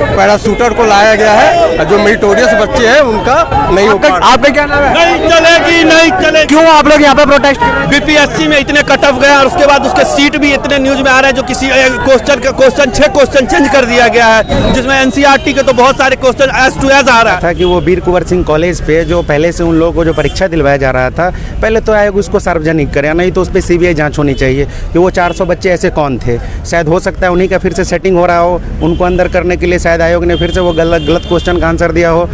Parachuter को लाया गया है। जो मेरिटोरियस बच्चे हैं उनका नहीं हो पा रहा। आपका क्या नाम है? नहीं चलेगी, नहीं चलेगी। क्यों आप लोग यहाँ पे प्रोटेस्ट कर रहे हैं? बीपीएससी में इतने कट ऑफ गया और उसके बाद उसके सीट भी इतने न्यूज में आ रहे हैं जो किसी क्वेश्चन 6 क्वेश्चन चेंज कर दिया गया है, जिसमें एनसीईआरटी के तो बहुत सारे क्वेश्चन एज टू एज आ रहा है। था कि वो वीर कुंवर सिंह कॉलेज पे जो पहले से उन लोगों को जो परीक्षा दिलवाया जा रहा था, पहले तो आयोग उसको सार्वजनिक करे, नहीं तो उस पर सीबीआई जांच होनी चाहिए कि वो 400 बच्चे ऐसे कौन थे। शायद हो सकता है उन्हीं का फिर से सेटिंग हो रहा हो, उनको अंदर करने के लिए शायद आयोग ने फिर से वो गलत क्वेश्चन का आंसर दिया हो।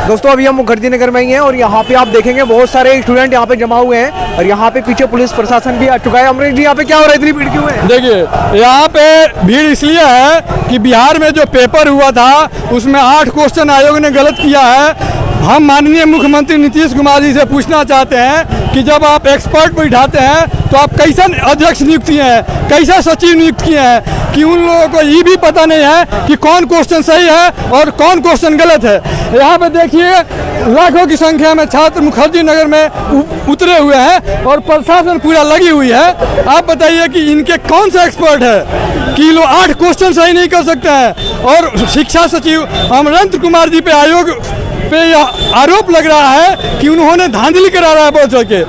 दोस्तों अभी हम मुखर्जी नगर में ही हैं और यहाँ पे आप देखेंगे बहुत सारे स्टूडेंट यहाँ पे जमा हुए हैं और यहाँ पे पीछे पुलिस प्रशासन भी आ चुका है। अमरीश जी यहाँ पे क्या हो रहा है, इतनी भीड़ क्यों है? देखिए यहाँ पे भीड़ इसलिए है कि बिहार में जो पेपर हुआ था उसमें 8 क्वेश्चन आयोग ने गलत किया है। हम माननीय मुख्यमंत्री नीतीश कुमार जी से पूछना चाहते हैं कि जब आप एक्सपर्ट बैठाते हैं तो आप कैसा अध्यक्ष नियुक्त किए हैं, कैसा सचिव नियुक्त किए हैं कि उन लोगों को ये भी पता नहीं है कि कौन क्वेश्चन सही है और कौन क्वेश्चन गलत है। यहाँ पे देखिए लाखों की संख्या में छात्र मुखर्जी नगर में उतरे हुए हैं और प्रशासन पूरा लगी हुई है। आप बताइए कि इनके कौन सा एक्सपर्ट है कि लोग 8 क्वेश्चन सही नहीं कर सकते हैं। और शिक्षा सचिव अमरेंद्र कुमार जी पे आयोग पे यह आरोप लग रहा है कि उन्होंने धांधली करा रहा है बहुत सके।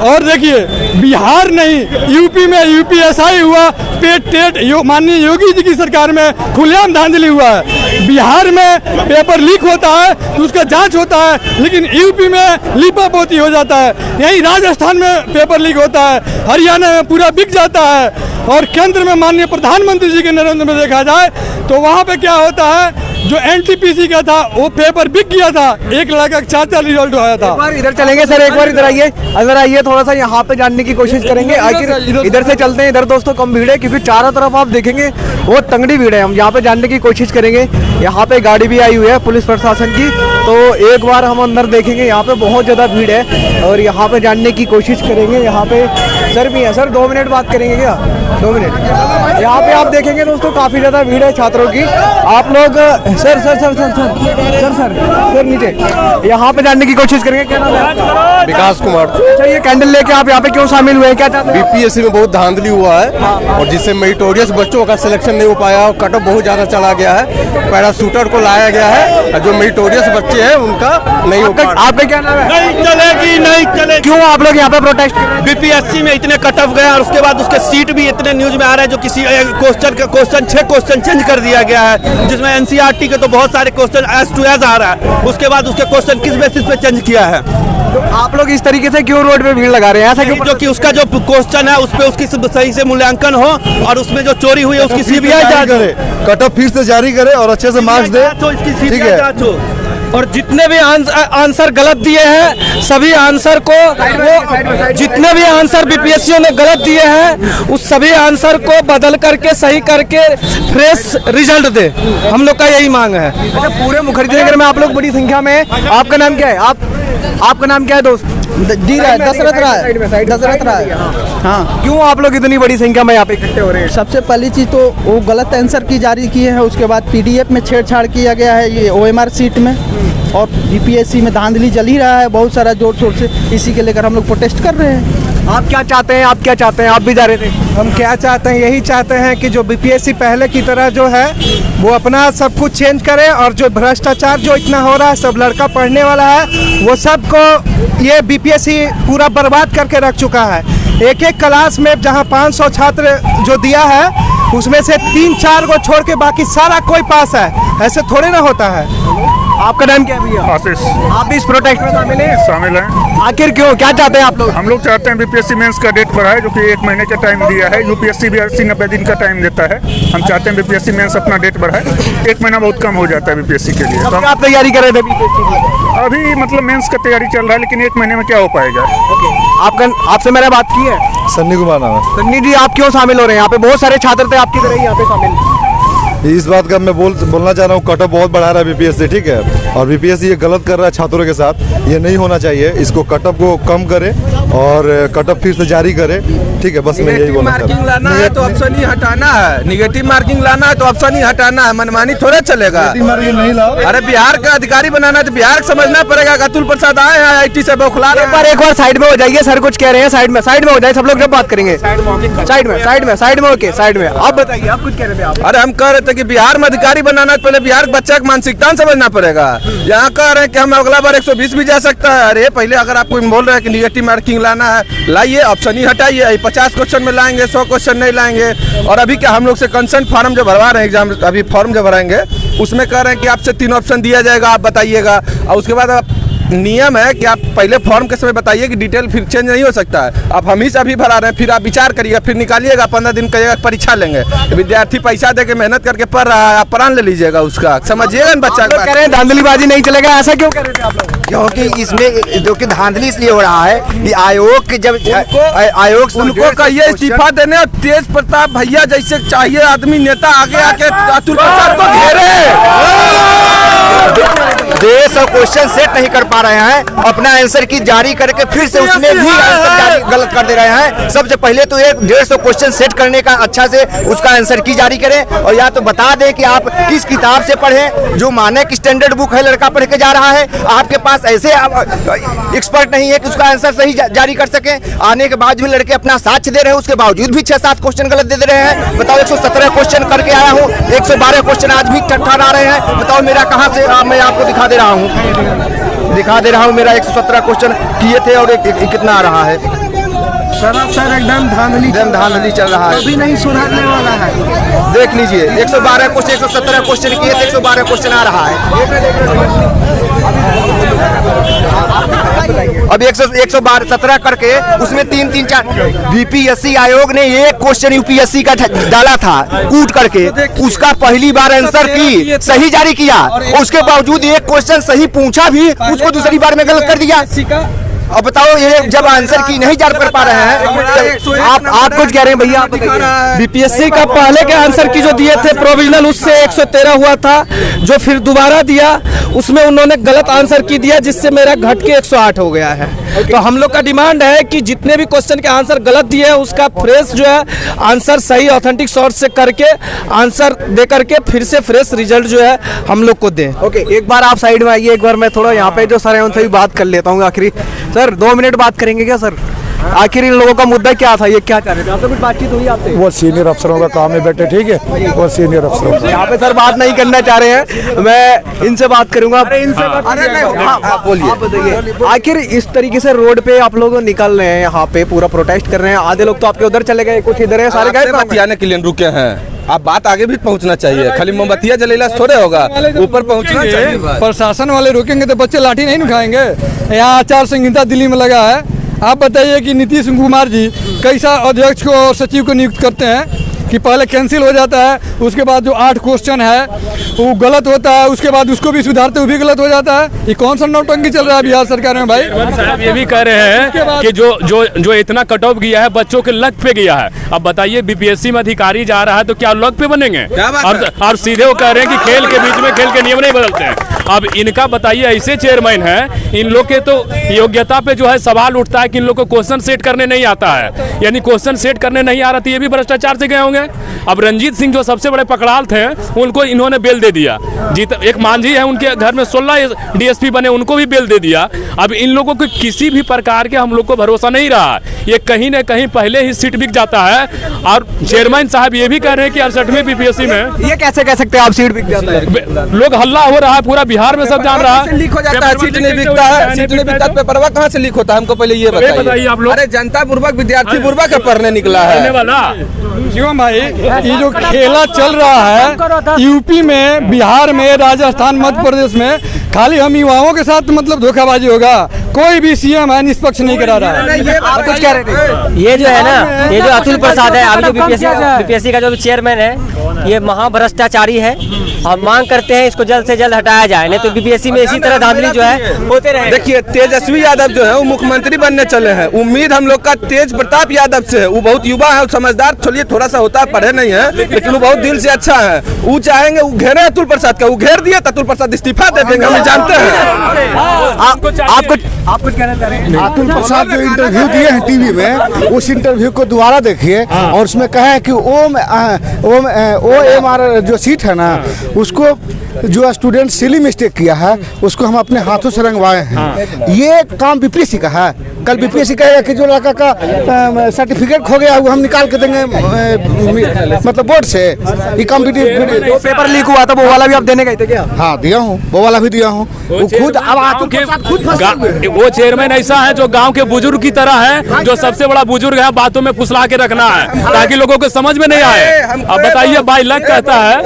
और देखिए बिहार नहीं यूपी में यूपीएसआई हुआ, पेट टेट माननीय योगी जी की सरकार में खुलेआम धांधली हुआ है। बिहार में पेपर लीक होता है तो उसका जांच होता है, लेकिन यूपी में लीपापोती हो जाता है। यहीं राजस्थान में पेपर लीक होता है, हरियाणा में पूरा बिक जाता है। और केंद्र में माननीय प्रधानमंत्री जी के नरेंद्र में देखा जाए तो वहाँ पे क्या होता है, जो एनटीपीसी का था वो पेपर बिक गया था, 1 लाख का 4 रिजल्ट आया था। एक बार इधर चलेंगे सर, एक बार इधर आइए, अगर आइए थोड़ा सा यहाँ पे जानने की कोशिश करेंगे। इधर से चलते हैं, इधर दोस्तों कम भीड़ है क्योंकि चारों तरफ आप देखेंगे वो तंगड़ी भीड़ है। हम यहाँ पे जानने की कोशिश करेंगे। यहाँ पे गाड़ी भी आई हुई है पुलिस प्रशासन की, तो एक बार हम अंदर देखेंगे। यहाँ पे बहुत ज्यादा भीड़ है और यहाँ पे जानने की कोशिश करेंगे। यहाँ पे सर भी है। सर 2 मिनट बात करेंगे क्या? 2 मिनट। यहाँ पे आप देखेंगे दोस्तों काफी ज्यादा भीड़ है छात्रों की। आप लोग sir sir sir sir sir sir sir sir नीचे यहाँ पे जानने की कोशिश करेंगे। क्या नाम है? विकास कुमार। अच्छा ये कैंडल लेके आप यहाँ पे क्यों शामिल हुए हैं, क्या चाहते हैं? बीपीएससी में बहुत धांधली हुआ है और जिससे मेरिटोरियस बच्चों का सिलेक्शन नहीं हो पाया और कट ऑफ बहुत ज्यादा चला गया है। पैराशूटर को लाया गया है। जो मेरिटोरियस बच्चे हैं उनका नहीं हो पा रहा। आपका क्या नाम है? नहीं चलेगी, नहीं चलेगी। क्यों आप लोग यहाँ पे प्रोटेस्ट कर रहे हैं? बीपीएससी में इतने कट ऑफ गया और उसके बाद उसके सीट भी इतने न्यूज में आ रहे हैं जो किसी क्वेश्चन 6 क्वेश्चन चेंज कर दिया गया है, जिसमें एनसीईआरटी के तो बहुत सारे क्वेश्चन एज टू एज आ रहा है। उसके बाद उसके क्वेश्चन किस बेसिस पे चेंज किया है? तो आप लोग इस तरीके से क्यों रोड पे भीड़ लगा रहे हैं? ऐसा क्यों? जो कि उसका जो क्वेश्चन है उस पे उसकी सही से मूल्यांकन हो और उसमें जो चोरी हुई है उसकी सीबीआई जांच करे, कट ऑफ फिर से जारी करे और अच्छे से मार्क्स दे। इसकी सीबीआई जांच हो। और जितने भी आंसर गलत दिए हैं सभी आंसर को वो जितने भी आंसर बीपीएससी ने गलत दिए हैं उस सभी आंसर को बदल करके सही करके फ्रेश रिजल्ट दे, हम लोग का यही मांग है। अच्छा पूरे मुखर्जी नगर में आप लोग बड़ी संख्या में हैं। आपका नाम क्या है? आपका नाम क्या है दोस्त? जी राय, दशरथ राय, दशरथ राय। हाँ क्यों आप लोग इतनी बड़ी संख्या में यहाँ पे इकट्ठे हो रहे हैं? सबसे पहली चीज़ तो वो गलत आंसर की जारी किए हैं, उसके बाद पीडीएफ में छेड़छाड़ किया गया है ये ओएमआर सीट में, और बीपीएससी में धांधली चल ही रहा है बहुत सारा जोर शोर से। इसी के लेकर हम लोग प्रोटेस्ट कर रहे हैं। आप क्या चाहते हैं? आप क्या चाहते हैं? आप भी जा रहे थे। हम क्या चाहते हैं, यही चाहते हैं कि जो बीपीएससी पहले की तरह जो है वो अपना सब कुछ चेंज करे और जो भ्रष्टाचार जो इतना हो रहा है, सब लड़का पढ़ने वाला है वो सब को ये बीपीएससी पूरा बर्बाद करके रख चुका है। एक एक क्लास में जहां 500 छात्र जो दिया है उसमें से 3-4 को छोड़ के बाकी सारा कोई पास है। ऐसे थोड़े ना होता है। आपका नाम क्या है भैया? आशीष आप भी इस प्रोटेस्ट में शामिल हैं? शामिल हैं। आखिर क्यों, क्या चाहते हैं आप लोग? हम लोग चाहते हैं बीपीएससी मेंस का डेट बढ़ाए, जो कि 1 महीने का टाइम दिया है। यूपीएससी भी 80-90 दिन का टाइम देता है। हम चाहते हैं बीपीएससी मेंस अपना डेट बढ़ाए। 1 महीना बहुत कम हो जाता है बीपीएससी के लिए। तो आप तैयारी कर रहे थे बीपीएससी की? अभी मतलब मेंस का तैयारी चल रहा है, लेकिन 1 महीने में क्या हो पाएगा। आपसे मैंने बात की है? सन्नी कुमार नाम है। सन्नी जी, आप क्यों शामिल हो रहे हैं यहाँ पे? बहुत सारे छात्र थे आपकी तरह यहाँ पे शामिल। इस बात का मैं बोलना चाह रहा हूँ, कटऑफ बहुत बढ़ा रहा है बीपीएससी, ठीक है, और बीपीएससी ये गलत कर रहा है छात्रों के साथ। ये नहीं होना चाहिए। इसको कटऑफ को कम करे और कटऑफ फिर से जारी करे, ठीक है। बस मैं यही बोलना चाहता हूँ। लाना है तो ऑप्शन ही हटाना है, निगेटिव मार्किंग लाना है तो ऑप्शन ही हटाना है। मनमानी थोड़ा चलेगा। नहीं लाओ। अरे बिहार का अधिकारी बनाना है तो बिहार को समझना पड़ेगा। अतुल प्रसाद आए हैं IT से बौखला रहे हैं। एक बार साइड में हो जाइए, सर कुछ कह रहे हैं। साइड में हो जाए, सब लोग जब बात करेंगे। साइड में ओके, साइड में। आप बताइए, आप कुछ कह रहे थे? आप अरे हम कह रहे थे कि बिहार में अधिकारी बनाना है, पहले बिहार के बच्चे की मानसिकता समझना पड़ेगा। यहाँ कह रहे हैं कि हम अगला बार 120 भी जा सकता है। अरे पहले अगर आपको बोल रहे हैं कि निगेटिव मार्किंग लाना है, लाइए, ऑप्शन ही हटाइए। 50 क्वेश्चन में लाएंगे, 100 क्वेश्चन नहीं लाएंगे। और अभी क्या हम लोग से कंसेंट फॉर्म जो भरवा रहे हैं, एग्जाम अभी फॉर्म जो भराएंगे, उसमें कह रहे हैं कि आपसे 3 ऑप्शन दिया जाएगा, आप बताइएगा। और उसके बाद आप नियम है कि आप पहले फॉर्म के समय बताइए कि डिटेल फिर चेंज नहीं हो सकता है। आप हम ही से अभी भरा रहे हैं, फिर आप विचार करिएगा, फिर निकालिएगा। 15 दिन कहिएगा परीक्षा लेंगे। विद्यार्थी पैसा दे के मेहनत करके पढ़ रहा है, आप प्राण ले लीजिएगा उसका। समझिएगा ना बच्चा। कह रहे हैं धांधलीबाजी नहीं चलेगा, ऐसा क्यों कह रहे थे आप लोग? क्योंकि इसमें जो कि धांधली इसलिए हो रहा है कि आयोग के जब आयोग उनको कहिए इस्तीफा देने। और तेज प्रताप भैया जैसे चाहिए आदमी नेता आगे आके अतुल प्रसाद को घेरे। देश और क्वेश्चन सेट नहीं कर पा रहे हैं, अपना आंसर की जारी करके फिर से उसमें भी आंसर जारी गलत कर दे रहे हैं। सबसे पहले तो 150 क्वेश्चन सेट करने का अच्छा से उसका आंसर की जारी करें, और या तो बता दें कि आप किस किताब से पढ़ें। जो मानक स्टैंडर्ड बुक है, लड़का पढ़ के जा रहा है, आपके पास ऐसे एक्सपर्ट नहीं है कि उसका आंसर सही जारी कर सकें। आने के बाद भी लड़के अपना साक्ष्य दे रहे हैं, उसके बावजूद भी 6-7 क्वेश्चन गलत दे रहे हैं। बताओ, 117 क्वेश्चन करके आया हूँ, 112 क्वेश्चन आज भी ठहरा रहे हैं। बताओ मेरा कहाँ से, मैं आपको दिखा दे रहा हूँ मेरा 117 क्वेश्चन किए थे और कितना आ रहा है। सर एकदम धांधली चल रहा है, अभी नहीं सुधारने वाला है। देख लीजिए। 112 क्वेश्चन, 117 क्वेश्चन किए थे, 112 क्वेश्चन आ रहा है। अब 117 करके उसमें 3-4 बीपीएससी आयोग ने एक क्वेश्चन यूपीएससी का डाला था कूट करके, उसका पहली बार आंसर की सही जारी किया। उसके बावजूद एक क्वेश्चन सही पूछा भी, उसको दूसरी बार में गलत कर दिया। अब बताओ, ये जब आंसर की नहीं जान कर पा रहे हैं। आप कुछ कह रहे हैं भैया? बीपीएससी का पहले के आंसर की जो दिए थे प्रोविजनल, उससे 113 हुआ था। जो फिर दोबारा दिया उसमें उन्होंने गलत आंसर की दिया, जिससे मेरा घट के 108 हो गया है। तो हम लोग का डिमांड है कि जितने भी क्वेश्चन के आंसर गलत दिए हैं, उसका फ्रेश जो है आंसर सही ऑथेंटिक सोर्स से करके आंसर दे करके फिर से फ्रेश रिजल्ट जो है हम लोग को दें। ओके, एक बार आप साइड में आइए, एक बार मैं थोड़ा यहाँ पे जो सर है उनसे भी बात कर लेता हूँ। आखिरी सर 2 मिनट बात करेंगे क्या सर? आखिर इन लोगों का मुद्दा क्या था, ये क्या चाह रहे थे? आपसे कुछ बातचीत हुई आपसे? वो सीनियर अफसरों का काम है बेटे, ठीक है, वो सीनियर अफसरों। यहाँ पे सर बात नहीं करना चाह रहे हैं, मैं इनसे बात करूंगा। बोलिए, आखिर इस तरीके से रोड पे आप लोग निकल रहे हैं, यहाँ पे पूरा प्रोटेस्ट कर रहे हैं। आधे लोग तो आपके उधर चले गए, कुछ इधर है, सारे गए बतियाने के लिए रुके हैं। आप बात आगे भी पहुंचना चाहिए, खाली मोमबत्तियां जलेला थोड़े होगा, ऊपर पहुंचना चाहिए। प्रशासन वाले रुकेंगे तो बच्चे लाठी नहीं उठाएंगे। यहाँ आचार संहिता दिल्ली में लगा है। आप बताइए कि नीतीश कुमार जी कैसा अध्यक्ष को और सचिव को नियुक्त करते हैं कि पहले कैंसिल हो जाता है, उसके बाद जो 8 क्वेश्चन है वो गलत होता है, उसके बाद उसको भी सुधारते हुए भी गलत हो जाता है। ये कौन सा नौटंकी चल रहा है बिहार सरकार में भाई? साहब ये भी कह रहे हैं कि जो इतना कट ऑफ गया है बच्चों के लक पे गया है। अब बताइए, बीपीएससी में अधिकारी जा रहा है तो क्या लक पे बनेंगे? और सीधे वो कह रहे हैं कि खेल के बीच में खेल के नियम नहीं बदलते हैं। अब इनका बताइए, ऐसे चेयरमैन है, इन लोग के तो योग्यता पे जो है सवाल उठता है कि इन लोग को क्वेश्चन सेट करने नहीं आता है। यानी क्वेश्चन सेट करने नहीं आ रहा था, ये भी भ्रष्टाचार से गए होंगे। अब रंजीत सिंह जो सबसे बड़े पकड़ाल थे, उनको इन्होंने बेल दे दिया। एक मांझी है, उनके घर में 16 डीएसपी बने, उनको भी बेल दे दिया। अब इन लोगों को किसी भी प्रकार के हम लोग को भरोसा नहीं रहा। ये कहीं न कहीं पहले ही सीट बिक जाता है। और चेयरमैन साहब ये भी कह रहे हैं कि 68वीं बीपीएससी में ये कैसे कह सकते हैं आप सीट बिक जाता है? लोग हल्ला हो रहा है, पूरा बिहार में सब जान रहा है। लीक हो जाता है, सीट नहीं बिकता है, सीट नहीं बिकता, पेपरवा कहाँ से लीक होता है हमको पहले ये बताइए आप लोग। अरे जनता पूर्वक विद्यार्थी पूर्वक पढ़ने निकला है वाला क्यों भाई, ये जो खेला चल रहा है यूपी में, बिहार में, राजस्थान, मध्य प्रदेश में, खाली हम युवाओं के साथ मतलब धोखाबाजी होगा। कोई भी सीएम है निष्पक्ष नहीं करा रहा है। आप कुछ कह रहे थे? ये जो है ना, ये जो अतुल प्रसाद है, अभी जो बीपीएससी का जो चेयरमैन है, ये महाभ्रष्टाचारी है। हम मांग करते हैं इसको जल्द से जल्द हटाया जाए, नहीं तो बीपीएससी में इसी तरह धांधली जो है होते रहे। देखिए तेजस्वी यादव जो है वो मुख्यमंत्री बनने चले हैं, उम्मीद हम लोग का तेज प्रताप यादव से है। वो बहुत युवा है, समझदार, चलिए थोड़ा सा होता है, पढ़े नहीं है, लेकिन वो बहुत दिल से अच्छा है। वो चाहेंगे, वो घेरे अतुल प्रसाद का, वो घेर दिया तो अतुल प्रसाद इस्तीफा दे देंगे, हम जानते हैं। आप कुछ कहना चाह रहे हैं? अतुल प्रसाद जो इंटरव्यू दिए हैं टीवी में, उस इंटरव्यू को दोबारा देखिए और उसमें कहा है कि OMR जो सीट है ना, उसको जो स्टूडेंट सिली मिस्टेक किया है उसको हम अपने हाथों से रंगवाए हैं। ये काम बीपीएससी का है। कल बीपीएससी कहेगा कि जो लड़का का सर्टिफिकेट खो गया वो हम निकाल के देंगे मतलब बोर्ड से। ये कॉम्पिटिटिव पेपर लीक हुआ था, वो वाला भी आप देने गए थे क्या? हाँ दिया हूँ, वो वाला भी दिया हूँ। वो खुद वो चेयरमैन ऐसा है जो गांव के बुजुर्ग की तरह है, जो सबसे बड़ा बुजुर्ग है, बातों में फुसला के रखना है ताकि लोगों को समझ में नहीं आए। अब बताइए, बाई लक कहता है,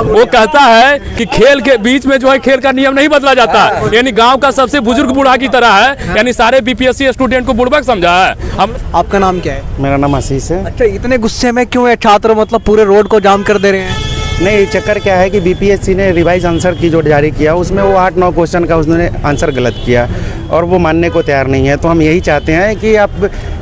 वो कहता है कि खेल के बीच में जो है खेल का नियम नहीं बदला जाता, यानी गांव का सबसे बुजुर्ग बूढ़ा की तरह है, यानी सारे बीपीएससी स्टूडेंट को बुड़बक समझा है। हम आपका नाम क्या है? मेरा नाम आशीष है। अच्छा, इतने गुस्से में क्यों है छात्र, मतलब पूरे रोड को जाम कर दे रहे हैं? नहीं, चक्कर क्या है कि बीपीएससी ने रिवाइज आंसर की जो जारी किया उसमें वो 8-9 क्वेश्चन का उसने आंसर गलत किया और वो मानने को तैयार नहीं है। तो हम यही चाहते हैं कि आप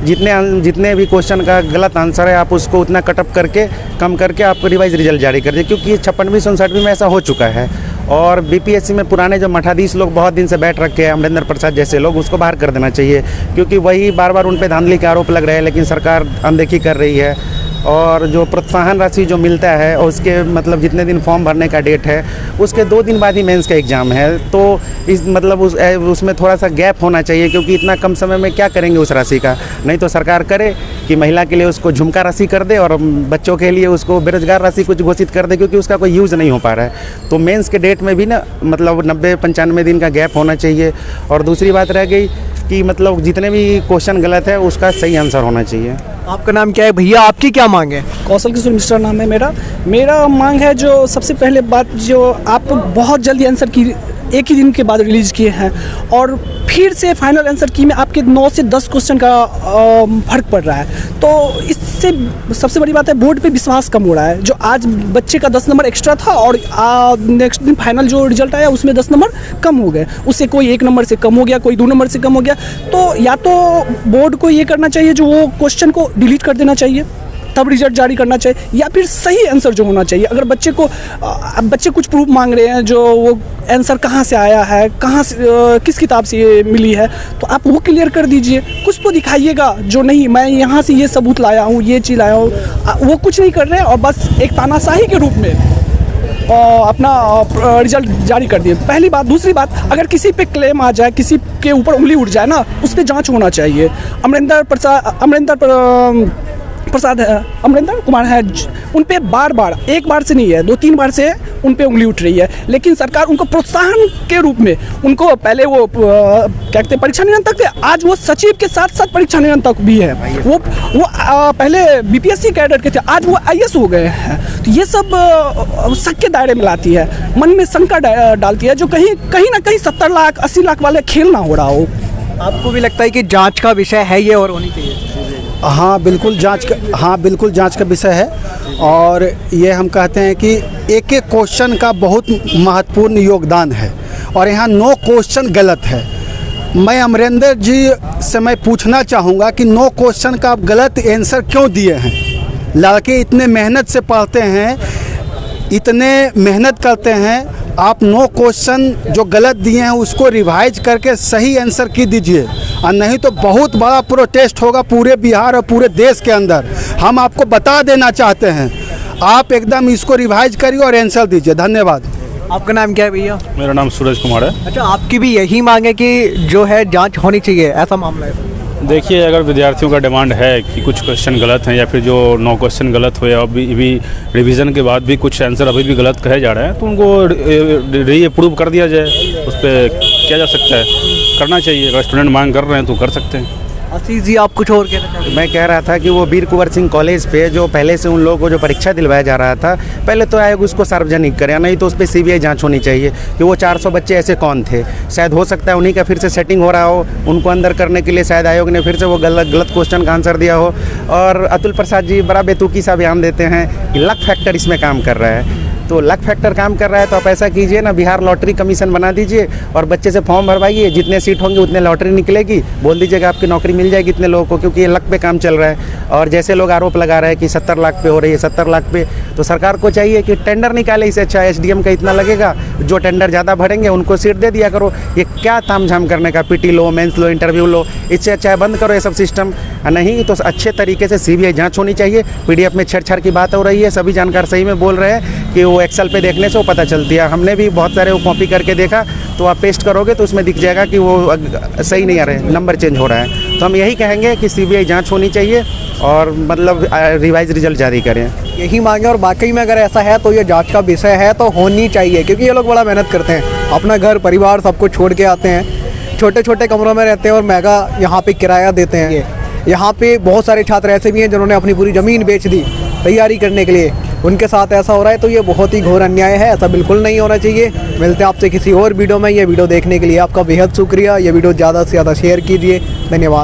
जितने भी क्वेश्चन का गलत आंसर है आप उसको उतना कटअप करके कम करके आप रिवाइज रिजल्ट जारी कर दें, क्योंकि 56वीं 59वीं में ऐसा हो चुका है। और बीपीएससी में पुराने जो मठाधीश लोग बहुत दिन से बैठ रखे हैं, अमरिंदर प्रसाद जैसे लोग, उसको बाहर कर देना चाहिए, क्योंकि वही बार बार उन पर धांधली के आरोप लग रहे हैं, लेकिन सरकार अनदेखी कर रही है। और जो प्रोत्साहन राशि जो मिलता है उसके मतलब जितने दिन फॉर्म भरने का डेट है उसके 2 दिन बाद ही मेंस का एग्ज़ाम है, तो इस मतलब उसमें थोड़ा सा गैप होना चाहिए, क्योंकि इतना कम समय में क्या करेंगे उस राशि का। नहीं तो सरकार करे कि महिला के लिए उसको झुमका राशि कर दे और बच्चों के लिए उसको बेरोजगार राशि कुछ घोषित कर दे, क्योंकि उसका कोई यूज़ नहीं हो पा रहा है। तो मेंस के डेट में भी ना मतलब 90-95 दिन का गैप होना चाहिए। और दूसरी बात रह गई कि मतलब जितने भी क्वेश्चन गलत है उसका सही आंसर होना चाहिए। आपका नाम क्या है भैया, आपकी क्या मांग है? कौशल किशोर मिश्रा नाम है मेरा मांग है, जो सबसे पहले बात जो आप बहुत जल्दी आंसर की एक ही दिन के बाद रिलीज़ किए हैं और फिर से फाइनल आंसर की में आपके 9 से 10 क्वेश्चन का फर्क पड़ रहा है, तो इससे सबसे बड़ी बात है बोर्ड पे विश्वास कम हो रहा है। जो आज बच्चे का 10 नंबर एक्स्ट्रा था और नेक्स्ट दिन फाइनल जो रिजल्ट आया उसमें 10 नंबर कम हो गए, उससे कोई 1 नंबर से कम हो गया, कोई 2 नंबर से कम हो गया। तो या तो बोर्ड को ये करना चाहिए जो वो क्वेश्चन को डिलीट कर देना चाहिए, तब रिजल्ट जारी करना चाहिए, या फिर सही आंसर जो होना चाहिए। अगर बच्चे कुछ प्रूफ मांग रहे हैं, जो वो आंसर कहाँ से आया है, कहाँ से किस किताब से ये मिली है, तो आप वो क्लियर कर दीजिए। कुछ तो दिखाइएगा, जो नहीं मैं यहाँ से ये सबूत लाया हूँ, ये चीज़ लाया हूँ, वो कुछ नहीं कर रहे हैं और बस एक तानाशाही के रूप में अपना रिजल्ट जारी कर दिए। पहली बात। दूसरी बात, अगर किसी पे क्लेम आ जाए, किसी के ऊपर उंगली उठ जाए ना, उस पर जाँच होना चाहिए। अमरिंदर कुमार है, उन पे बार एक बार से नहीं है, 2-3 बार से उन पे उंगली उठ रही है, लेकिन सरकार उनको प्रोत्साहन के रूप में उनको पहले वो क्या कहते हैं परीक्षा नियंत्रक थे, आज वो सचिव के साथ साथ परीक्षा नियंत्रक भी है। वो पहले बीपीएससी कैडर के थे, आज वो आईएएस हो गए हैं। तो ये सब शक के दायरे में लाती है, मन में शंका डालती है, जो कहीं ना कहीं 70 लाख 80 लाख वाले खेल ना हो रहा हो। आपको भी लगता है कि जांच का विषय है ये और होनी चाहिए? हाँ बिल्कुल जांच का विषय है। और ये हम कहते हैं कि एक क्वेश्चन का बहुत महत्वपूर्ण योगदान है और यहाँ 9 क्वेश्चन गलत है। मैं अमरिंदर जी से मैं पूछना चाहूँगा कि 9 क्वेश्चन का आप गलत आंसर क्यों दिए हैं? लड़के इतने मेहनत से पढ़ते हैं, इतने मेहनत करते हैं, आप 9 क्वेश्चन जो गलत दिए हैं उसको रिवाइज करके सही आंसर की दीजिए, और नहीं तो बहुत बड़ा प्रोटेस्ट होगा पूरे बिहार और पूरे देश के अंदर। हम आपको बता देना चाहते हैं, आप एकदम इसको रिवाइज करिए और आंसर दीजिए। धन्यवाद। आपका नाम क्या है भैया? मेरा नाम सूरज कुमार है। अच्छा, आपकी भी यही मांग है कि जो है जांच होनी चाहिए, ऐसा मामला है? देखिए, अगर विद्यार्थियों का डिमांड है कि कुछ क्वेश्चन गलत हैं या फिर जो 9 क्वेश्चन गलत हुए अभी रिवीजन के बाद भी कुछ आंसर अभी भी गलत कहे जा रहे हैं, तो उनको री अप्रूव कर दिया जाए। उस पर किया जा सकता है, करना चाहिए। अगर स्टूडेंट मांग कर रहे हैं तो कर सकते हैं। आशीष जी, आप कुछ और कहना चाहते हैं? मैं कह रहा था कि वो वीर कुंवर सिंह कॉलेज पे जो पहले से उन लोगों को जो परीक्षा दिलवाया जा रहा था, पहले तो आयोग उसको सार्वजनिक करे, नहीं तो उस पर सीबीआई जांच होनी चाहिए कि वो 400 बच्चे ऐसे कौन थे। शायद हो सकता है उन्हीं का फिर से सेटिंग हो रहा हो, उनको अंदर करने के लिए शायद आयोग ने फिर से वो गलत क्वेश्चन का आंसर दिया हो। और अतुल प्रसाद जी बड़ा बेतुकी सा बयान देते हैं कि लक फैक्टर इसमें काम कर रहा है। तो लक फैक्टर काम कर रहा है तो आप ऐसा कीजिए ना, बिहार लॉटरी कमीशन बना दीजिए और बच्चे से फॉर्म भरवाइए, जितने सीट होंगे उतने लॉटरी निकलेगी, बोल दीजिएगा आपकी नौकरी मिल जाएगी इतने लोगों को, क्योंकि ये लक पे काम चल रहा है। और जैसे लोग आरोप लगा रहे हैं कि 70 लाख पे हो रही है, 70 लाख पे, तो सरकार को चाहिए कि टेंडर निकाले, इससे अच्छा एसडीएम का इतना लगेगा, जो टेंडर ज़्यादा भरेंगे उनको सीट दे दिया करो। ये क्या तामझाम करने का, पीटी लो, मेंस लो, इंटरव्यू लो, इससे अच्छा बंद करो ये सब सिस्टम। नहीं तो अच्छे तरीके से सीबीआई जाँच होनी चाहिए। पीडीएफ में छेड़छाड़ की बात हो रही है, सभी जानकार सही में बोल रहे हैं कि वो एक्सेल पे देखने से पता चलती है। हमने भी बहुत सारे वो कॉपी करके देखा, तो आप पेस्ट करोगे तो उसमें दिख जाएगा कि वो सही नहीं आ रहे, नंबर चेंज हो रहा है। तो हम यही कहेंगे कि सीबीआई जांच होनी चाहिए और मतलब रिवाइज रिजल्ट जारी करें, यही मांगे। और वाकई में अगर ऐसा है तो ये जांच का विषय है तो होनी चाहिए, क्योंकि ये लोग बड़ा मेहनत करते हैं, अपना घर परिवार सबको छोड़ के आते हैं, छोटे छोटे कमरों में रहते हैं और महंगा यहाँ पे किराया देते हैं। यहाँ पे बहुत सारे छात्र ऐसे भी हैं जिन्होंने अपनी पूरी ज़मीन बेच दी तैयारी करने के लिए, उनके साथ ऐसा हो रहा है। तो ये बहुत ही घोर अन्याय है, ऐसा बिल्कुल नहीं होना चाहिए। मिलते हैं आपसे किसी और वीडियो में। ये वीडियो देखने के लिए आपका बेहद शुक्रिया। ये वीडियो ज़्यादा से ज़्यादा शेयर कीजिए। धन्यवाद।